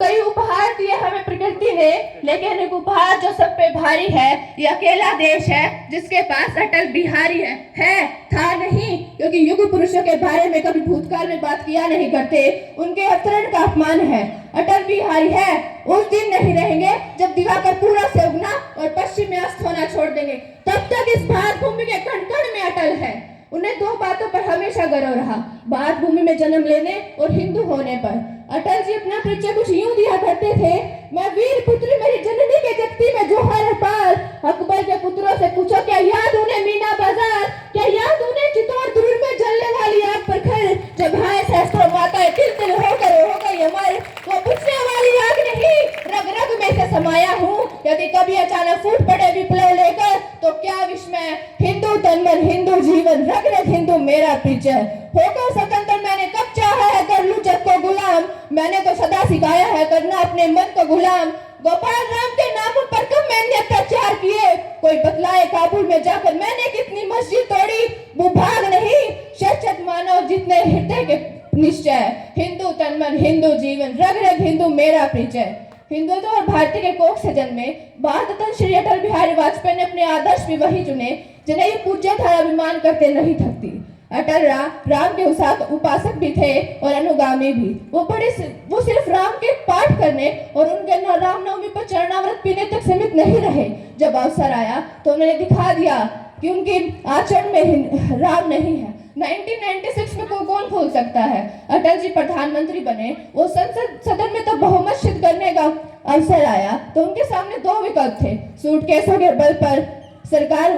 कई उपहार दिए हमें प्रकृति ने, लेकिन एक उपहार जो सब पे भारी है, ये अकेला देश है जिसके पास अटल बिहारी है था नहीं, क्योंकि युग पुरुषों के बारे में कभी भूतकाल में बात किया नहीं करते, उनके अवतरण का अपमान है। अटल बिहारी है, उस दिन नहीं रहेंगे जब दिवाकर पूरा से उगना और पश्चिम में अस्त होना छोड़ देंगे, तब तक इस भारत भूमि के कण कण में अटल है। उन्हें दो बातों पर हमेशा गर्व रहा, भारत भूमि में जन्म लेने और हिंदू होने पर। अटल जी अपना परिचय कुछ यूं दिया करते थे, मैं वीर पुत्री मेरी जननी के जगती में जोहर पार। अकबर के पुत्रों से पूछो क्या याद उन्हें मीना बाजार, क्या याद उन्हें चित्तौड़ दुर्ग में जलने वाली आग पर खर, जब भाई सहस्त्रों माताएं तिल तिल होकर हो गई अमर। वो बुझने वाली आग नहीं, रग रग में से समाया हूँ, यदि कभी अचानक फूट पड़े विप्लव लेकर तो क्या विस्मय। हिंदू तन मन हिंदू जीवन, रग रग हिंदू मेरा परिचय। होकर स्वतंत्र मैंने कब चाहा है कर लूं जग को गुलाम, मैंने तो सदा सिखाया है करना अपने मन को गुलाम। गोपाल राम के नामों पर कब मैंने अत्याचार किए, कोई बतलाए काबुल में जाकर मैंने कितनी मस्जिद तोड़ी। वो भाग नहीं शत मानव जितने हृदय के निश्चय, हिंदू तन मन हिंदू जीवन, रग रग हिंदू मेरा परिचय। हिंदुत्व और भारतीय के कोख से जन्मे भारत रत्न श्री अटल बिहारी वाजपेयी ने अपने आदर्श भी वही चुने जिन्हें ये पूज्य था, अभिमान करते नहीं थकती। अटल राम के उपासक भी थे और अनुगामी भी। वो सिर्फ राम के पाठ करने और उनके रामनवमी पर चरणामृत पीने तक सीमित नहीं रहे। जब अवसर आया तो उन्होंने दिखा दिया कि उनके आचरण में राम नहीं है। 1996 में कौन भूल सकता है, अटल जी प्रधानमंत्री बने, वो संसद सदन में तो बहुमत सिद्ध करने का अवसर आया तो उनके सामने दो विकल्प थे, सूटकेसों के बल पर सरकार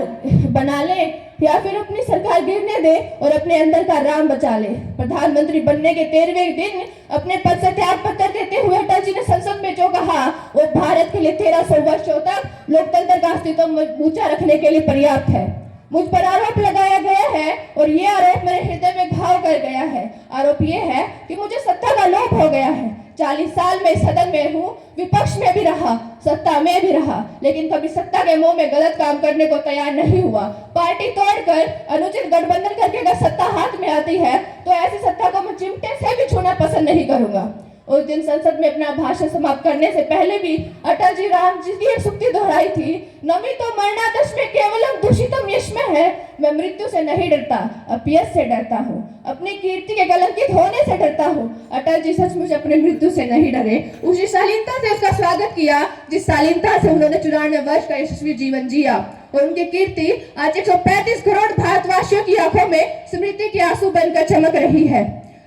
बना ले या फिर अपनी सरकार गिरने दे और अपने अंदर का राम बचा ले। प्रधानमंत्री बनने के 13वें दिन अपने पद से त्याग पत्र देते हुए अटल जी ने संसद में जो कहा वो भारत के लिए 1300 वर्षों तक लोकतंत्र का अस्तित्व ऊंचा रखने के लिए पर्याप्त है। मुझ पर आरोप लगाया गया है और ये आरोप मेरे हृदय में घाव कर गया है। आरोप ये है कि मुझे सत्ता का लोभ हो गया है। 40 साल में सदन में हूँ, विपक्ष में भी रहा, सत्ता में भी रहा, लेकिन कभी सत्ता के मोह में गलत काम करने को तैयार नहीं हुआ। पार्टी तोड़कर अनुचित गठबंधन करके अगर सत्ता हाथ में आती है तो ऐसी सत्ता को मैं चिमटे से भी छूना पसंद नहीं करूंगा। उस दिन संसद में अपना भाषण समाप्त करने से पहले भी अटल जी राम जी की एक सुक्ति दोहराई थी, नमी तो मरणादश में केवलम दूषितम यश्म है। मैं मृत्यु से नहीं डरता, अपयश से डरता हूँ, अपनी कीर्ति के कलंकित होने से डरता हूँ। अटल जी सचमुच अपने मृत्यु से नहीं डरे, उसी शालीनता से उसका स्वागत किया जिस शालीनता से उन्होंने 94 वर्ष का यशस्वी जीवन जिया। और उनकी कीर्ति आज 135 करोड़ भारतवासियों की आंखों में स्मृति के आंसू बनकर चमक रही है।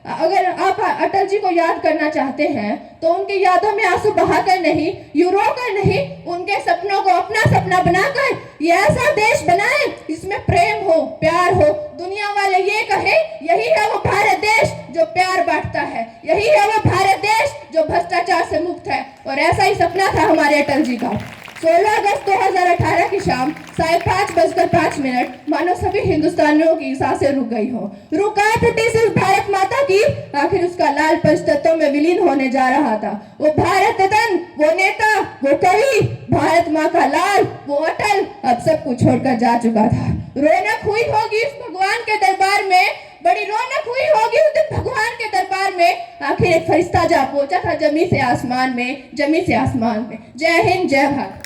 अगर आप अटल जी को याद करना चाहते हैं तो उनकी यादों में आंसू बहाकर नहीं, यूं रोकर नहीं, उनके सपनों को अपना सपना बनाकर ये ऐसा देश बनाएं जिसमें प्रेम हो, प्यार हो, दुनिया वाले ये कहे यही है वो भारत देश जो प्यार बांटता है, यही है वो भारत देश जो भ्रष्टाचार से मुक्त है। और ऐसा ही सपना था हमारे अटल जी का। 16 अगस्त 2018 की शाम 5:05 मानो सभी हिंदुस्तानियों की सांसें रुक गई हो। रुका टूटी सिर्फ भारत माता की, आखिर उसका लाल पंचतत्वों में विलीन होने जा रहा था। वो भारत रत्न, वो नेता, वो कवि, भारत माँ का लाल, वो अटल अब सब कुछ छोड़कर जा चुका था। रौनक हुई होगी उस भगवान के दरबार में, बड़ी रौनक हुई होगी उस भगवान के दरबार में। आखिर एक फरिश्ता जा पहुंचा था जमी से आसमान में, जमी से आसमान में। जय हिंद, जय भारत।